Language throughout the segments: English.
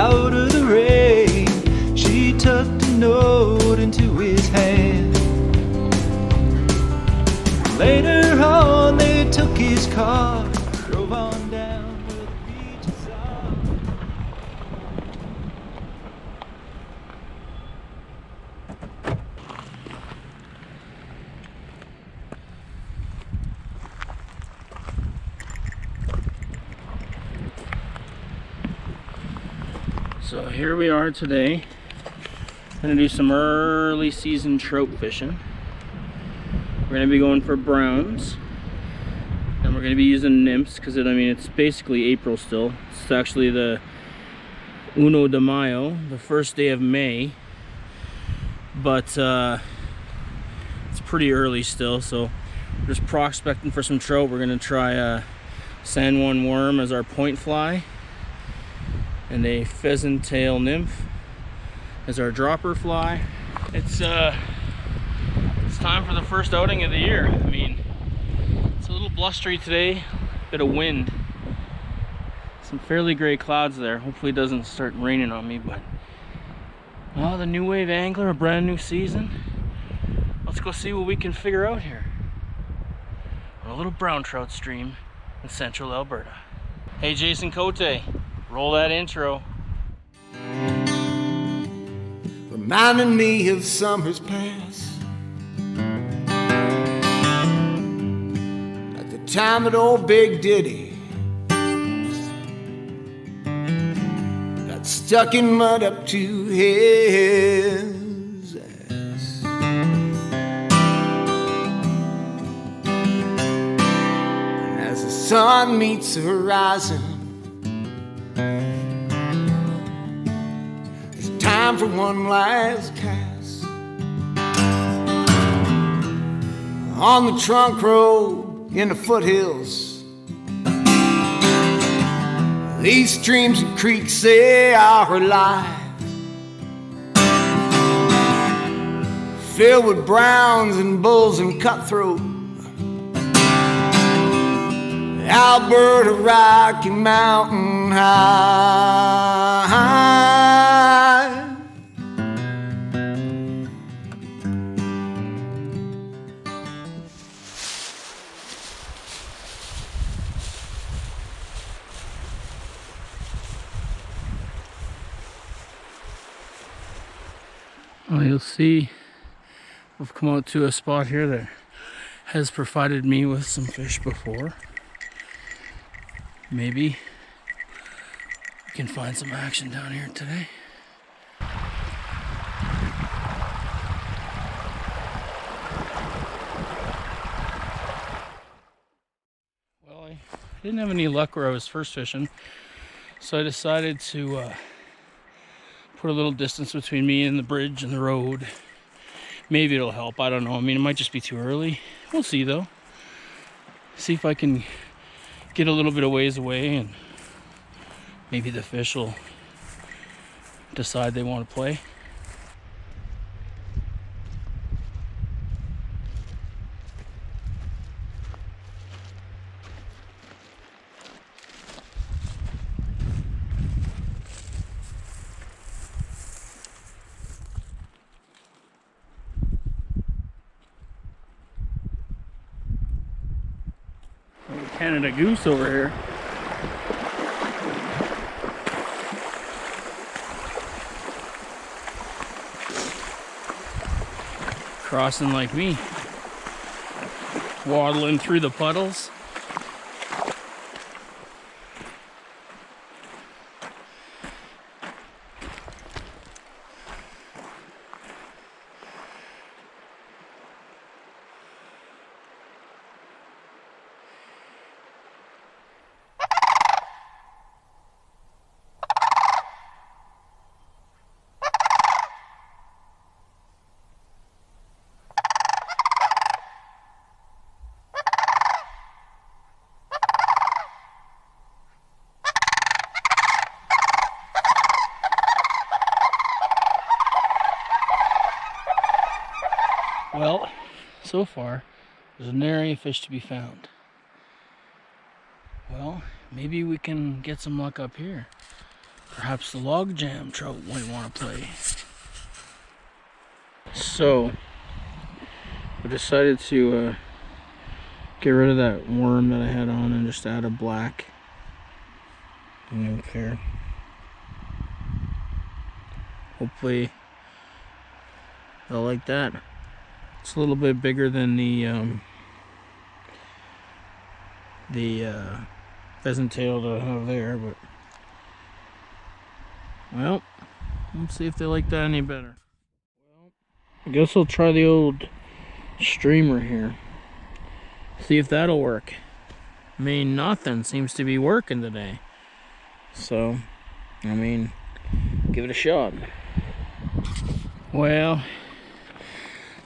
out of the rain. She tucked a note into his hand. Later on they took his car, drove on down to the beach side. So here we are today. Gonna do some early season trout fishing. We're gonna be going for browns, and we're gonna be using nymphs because it's basically April still. It's actually the Uno De Mayyo, the first day of May, but it's pretty early still. So we're just prospecting for some trout. We're gonna try a San Juan worm as our point fly, and a pheasant tail nymph as our dropper fly. It's time for the first outing of the year. It's a little blustery today, bit of wind, some fairly gray clouds there. Hopefully it doesn't start raining on me, but the new wave angler, a brand new season. Let's go see what we can figure out here on a little brown trout stream in central Alberta. Hey, Jason Cote, roll that intro. Reminding me of summers past, at the time that old Big Diddy got stuck in mud up to his ass. And as the sun meets the horizon, time for one last cast on the trunk road in the foothills. These streams and creeks, they are alive, filled with browns and bulls and cutthroat. Alberta Rocky Mountain High. Well, you'll see we've come out to a spot here that has provided me with some fish before. Maybe we can find some action down here today. Well, I didn't have any luck where I was first fishing, so I decided to put a little distance between me and the bridge and the road. Maybe it'll help, I don't know. It might just be too early. We'll see though. See if I can get a little bit of ways away, and maybe the fish will decide they want to play. Canada goose over here. Crossing like me. Waddling through the puddles. Well, so far, there's nary a fish to be found. Well, maybe we can get some luck up here. Perhaps the log jam trout might want to play. So, I decided to get rid of that worm that I had on and just add a black nymph here. Hopefully they'll like that. It's a little bit bigger than the pheasant tail that I have there, but well, let's see if they like that any better. Well, I guess I'll try the old streamer here. See if that'll work. I mean, nothing seems to be working today. So, I mean, give it a shot. Well,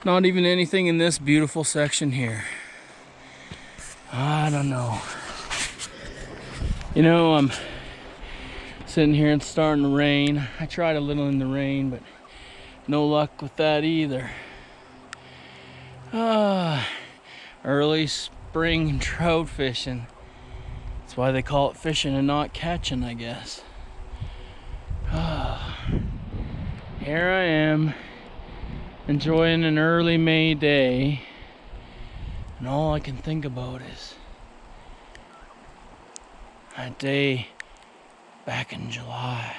not even anything in this beautiful section here. I don't know. You know, I'm sitting here and it's starting to rain. I tried a little in the rain, but no luck with that either. Early spring trout fishing. That's why they call it fishing and not catching, I guess. Here I am, enjoying an early May day, and all I can think about is that day back in July.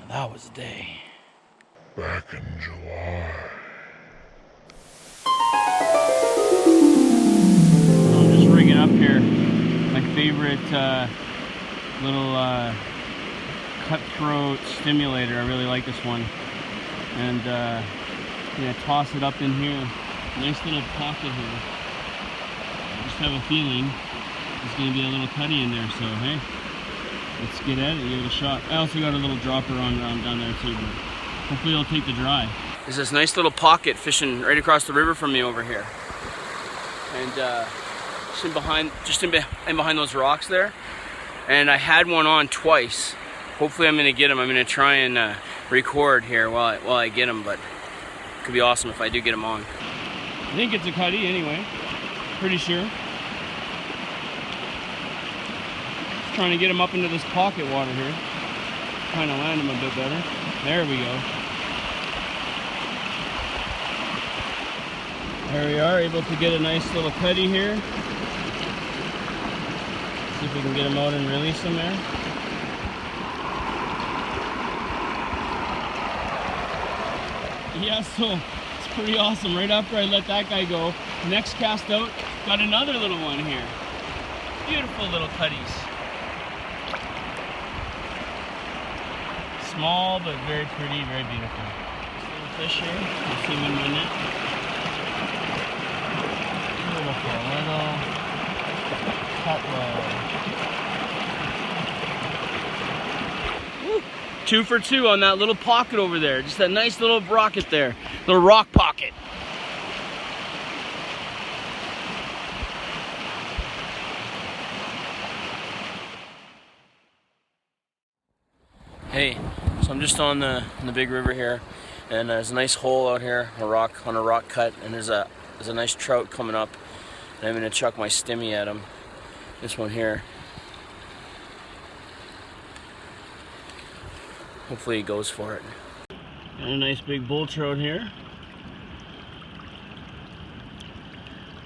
That was the day. Back in July. I'm just rigging up here my favorite little cutthroat stimulator. I really like this one, and gonna toss it up in here. Nice little pocket here. I just have a feeling there's gonna be a little cutty in there, so hey, let's get at it, give it a shot. I also got a little dropper on down there too, but hopefully it'll take the dry. There's this nice little pocket fishing right across the river from me over here, and just in behind those rocks there. And I had one on twice. Hopefully I'm gonna get him. I'm gonna try and record here while I get him, but it could be awesome if I do get him on. I think it's a cutty anyway, pretty sure. Just trying to get him up into this pocket water here. Trying to land him a bit better. There we go. There we are, able to get a nice little cutty here. See if we can get him out and release him there. Yeah, so it's pretty awesome. Right after I let that guy go, next cast out, got another little one here. Beautiful little cutties. Small, but very pretty, very beautiful. Little fish here. You see him in my net. Beautiful little cutthroat. 2 for 2 on that little pocket over there. Just that nice little rocket there. Little rock pocket. Hey, so I'm just on the big river here, and there's a nice hole out here, a rock cut, and there's a nice trout coming up, and I'm gonna chuck my stimmy at him. This one here. Hopefully he goes for it. Got a nice big bull trout here.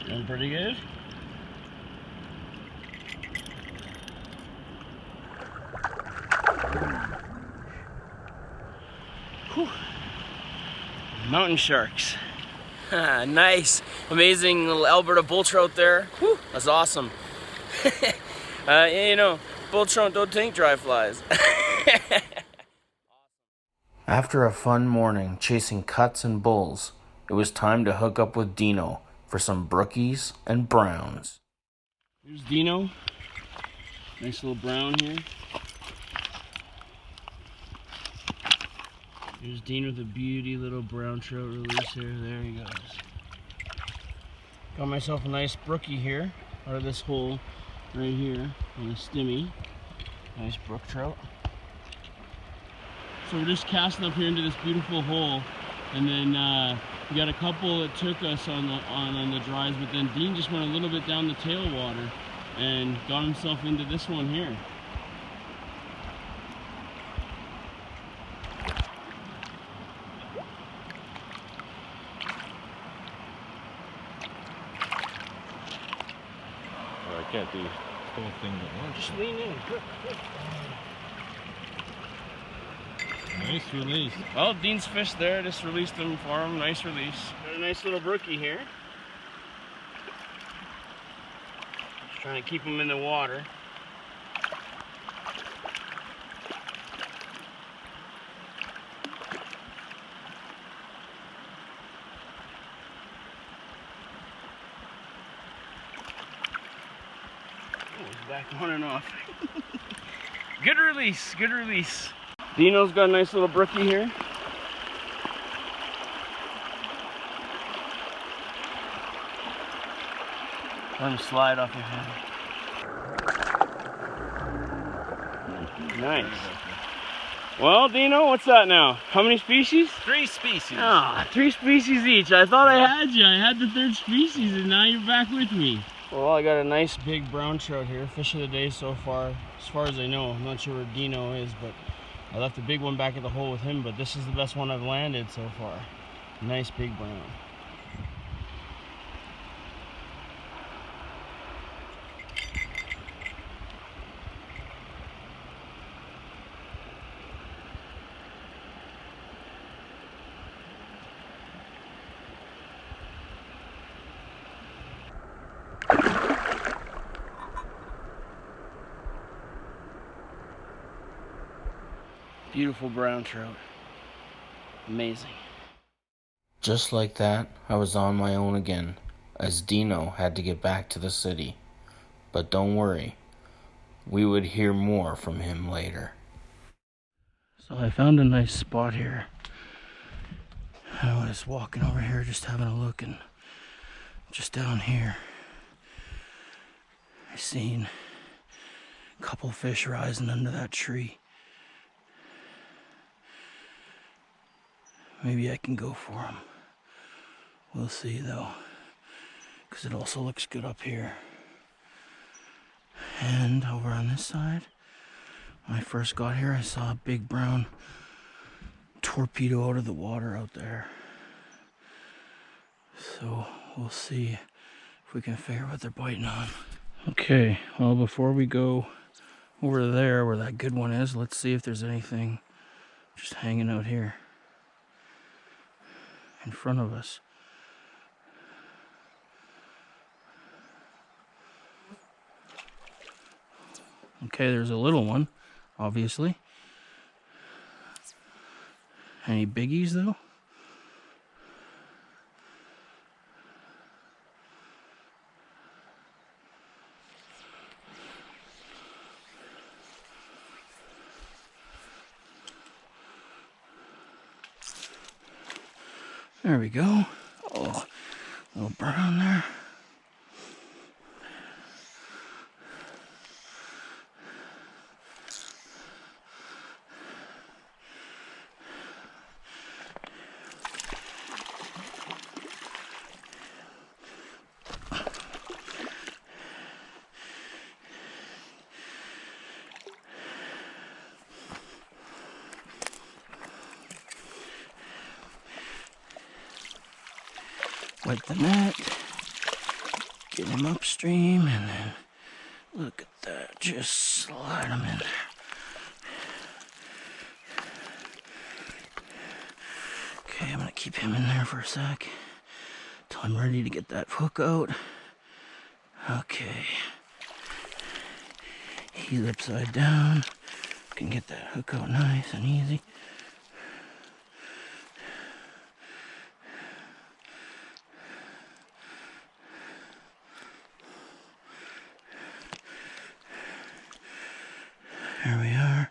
Doing pretty good. Whew. Mountain sharks. Nice. Amazing little Alberta bull trout there. Whew. That's awesome. You know, bull trout don't take dry flies. After a fun morning chasing cuts and bulls, it was time to hook up with Dino for some brookies and browns. Here's Dino. Nice little brown here. Here's Dino with a beauty little brown trout release here. There he goes. Got myself a nice brookie here out of this hole right here on a stimmy. Nice brook trout. So we're just casting up here into this beautiful hole, and then we got a couple that took us on the dries, but then Dean just went a little bit down the tailwater and got himself into this one here. I can't do both things at once. Just lean in. Quick. Nice release. Well, Dean's fish there. Just released him for him. Nice release. Got a nice little brookie here. Just trying to keep him in the water. Oh, he's back on and off. Good release. Good release. Dino's got a nice little brookie here. Let him slide off your hand. Nice. Well, Dino, what's that now? How many species? 3 species. Ah, 3 species each. I thought I had you. I had the 3rd species, and now you're back with me. Well, I got a nice big brown trout here. Fish of the day so far as I know. I'm not sure where Dino is, but I left a big one back at the hole with him, but this is the best one I've landed so far. Nice big brown. Beautiful brown trout. Amazing. Just like that, I was on my own again, as Dino had to get back to the city. But don't worry, we would hear more from him later. So I found a nice spot here. I was walking over here just having a look, and just down here I seen a couple fish rising under that tree. Maybe I can go for them. We'll see though, because it also looks good up here. And over on this side, when I first got here, I saw a big brown torpedo out of the water out there. So we'll see if we can figure what they're biting on. Okay, well, before we go over there where that good one is, let's see if there's anything just hanging out here in front of us. Okay, there's a little one, obviously. Any biggies though? There we go. Oh, a little brown there. Wet the net, get him upstream, and then look at that, just slide him in there. Okay, I'm gonna keep him in there for a sec till I'm ready to get that hook out. Okay, he's upside down, can get that hook out nice and easy. Here we are.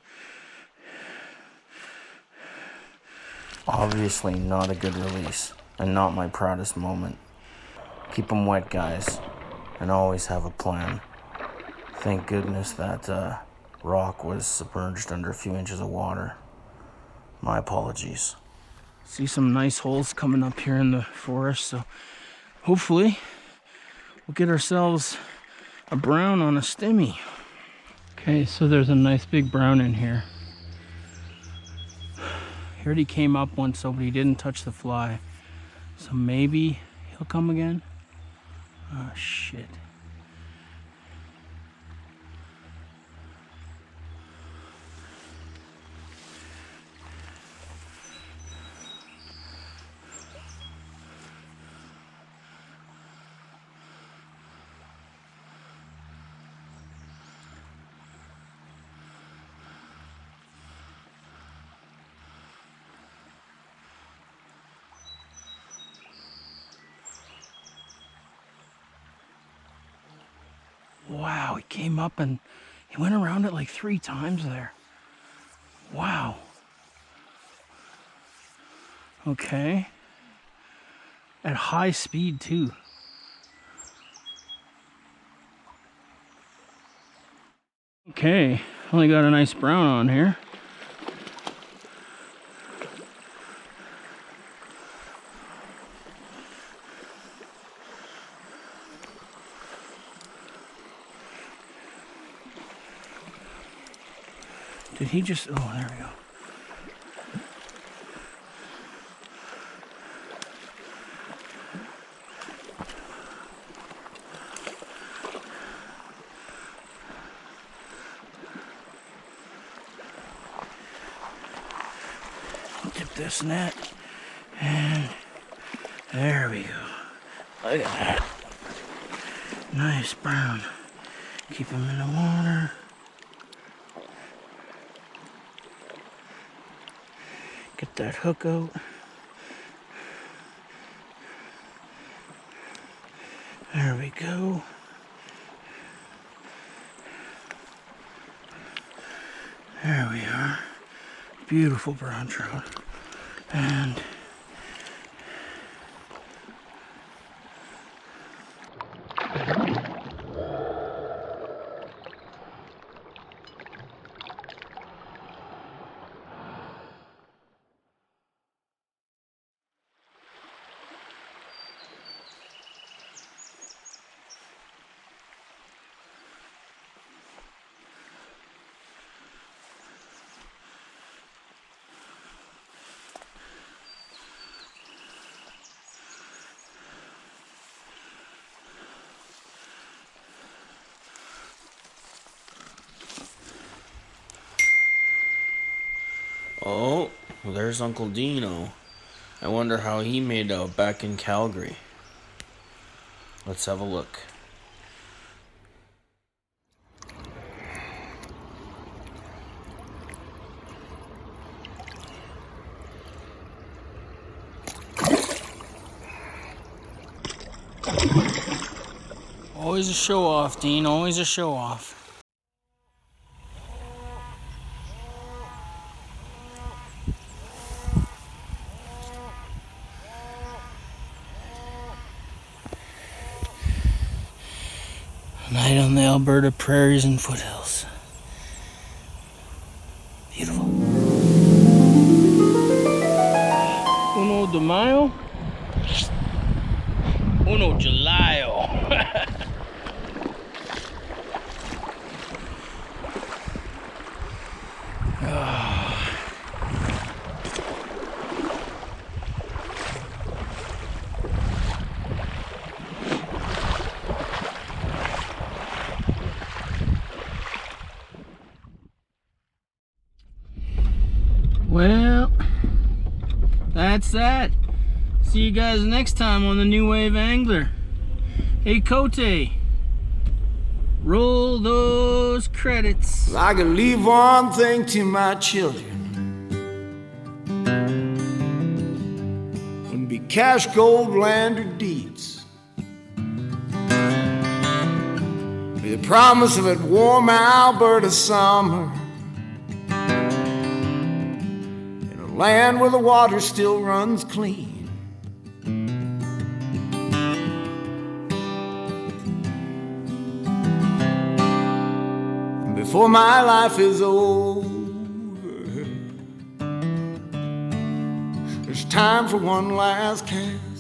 Obviously not a good release, and not my proudest moment. Keep them wet, guys, and always have a plan. Thank goodness that rock was submerged under a few inches of water. My apologies. See some nice holes coming up here in the forest, so hopefully we'll get ourselves a brown on a stimmy. Okay, so there's a nice big brown in here. He already came up once, so but he didn't touch the fly. So maybe he'll come again. Oh shit. Wow, he came up and he went around it like 3 times there. Wow. Okay. At high speed too. Okay, only got a nice brown on here. Did he just, oh, there we go. Tip this net, and there we go. Look at that. Nice brown. Keep him in the water. Get that hook out. There we go. There we are. Beautiful brown trout. And Oh, well, there's Uncle Dino. I wonder how he made out back in Calgary. Let's have a look. always a show off, Dean, always a show off. Night on the Alberta prairies and foothills. Beautiful. Uno De Mayyo? Uno Julio. Well, that's that. See you guys next time on the New Wave Angler. Hey, Cote, roll those credits. I can leave one thing to my children. Wouldn't be cash, gold, land, or deeds. Be the promise of that warm Alberta summer. In a land where the water still runs clean. Before my life is over, there's time for one last cast.